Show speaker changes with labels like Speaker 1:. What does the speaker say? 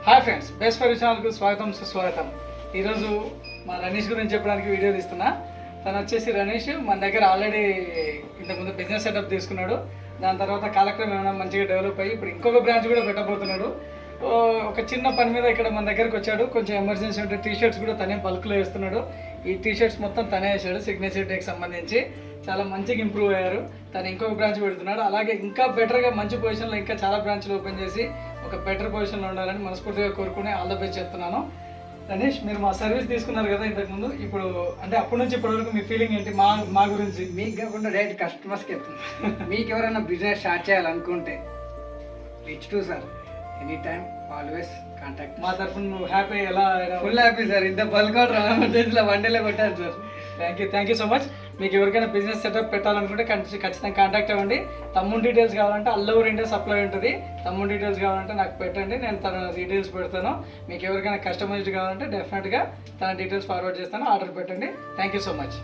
Speaker 1: Hi friends, best for ఛానల్కు స్వాగతం సుస్వాగతం. ఈరోజు మా రనీష్ గురించి చెప్పడానికి వీడియో తీస్తున్నా. తను వచ్చేసి రనీష్ మన దగ్గర ఆల్రెడీ ఇంతకుముందు బిజినెస్ సెటప్ తీసుకున్నాడు. దాని తర్వాత కాలక్రమం ఏమైనా మంచిగా డెవలప్ అయ్యి ఇప్పుడు ఇంకొక బ్రాంచ్ కూడా పెట్టబోతున్నాడు. ఒక చిన్న పని మీద ఇక్కడ మన దగ్గరకు వచ్చాడు. కొంచెం ఎమర్జెన్సీ ఉంటే టీషర్ట్స్ కూడా తనే బల్క్లో వేస్తున్నాడు. ఈ టీషర్ట్స్ మొత్తం తనే వేసాడు. సిగ్నేచర్ డేకి సంబంధించి చాలా మంచిగా ఇంప్రూవ్ అయ్యారు. తను ఇంకొక బ్రాంచ్ పెడుతున్నాడు. అలాగే ఇంకా బెటర్గా మంచి పొజిషన్లో ఇంకా చాలా బ్రాంచ్లు ఓపెన్ చేసి ఒక బెటర్ పొజిషన్లో ఉండాలని మనస్ఫూర్తిగా కోరుకుని ఆల్ ద బెస్ట్ చెప్తున్నాను. రనీష్, మీరు మా సర్వీస్ తీసుకున్నారు కదా ఇంతకుముందు, ఇప్పుడు అంటే అప్పటి నుంచి ఇప్పటి వరకు మీ ఫీలింగ్ ఏంటి మా గురించి?
Speaker 2: మీకు కాకుండా డైరెక్ట్ కస్టమర్స్కి చెప్తున్నాను. మీకు ఎవరైనా బిజినెస్ స్టార్ట్ చేయాలనుకుంటే rich to sir, any time always contact.
Speaker 1: మా తరఫున నువ్వు హ్యాపీ? ఎలా?
Speaker 2: Full happy sir. ఇంత బల్క్ ఆర్డర్ ఎమర్జెన్సీలో వన్డేలో కొట్టాను sir.
Speaker 1: Thank you so much. మీకు ఎవరికైనా బిజినెస్ సెటప్ పెట్టాలనుకుంటే ఖచ్చితంగా కాంటాక్ట్ అవ్వండి. తమ్ముని డీటెయిల్స్ కావాలంటే ఆల్ ఓవర్ ఇండియా సప్లై ఉంటుంది. తమ్ముని డీటెయిల్స్ కావాలంటే నాకు పెట్టండి, నేను తన డీటెయిల్స్ పెడతాను. మీకు ఎవరికైనా కస్టమైజ్డ్ కావాలంటే డెఫినెట్గా తన డీటెయిల్స్ ఫార్వర్డ్ చేస్తాను. ఆర్డర్ పెట్టండి. Thank you so much.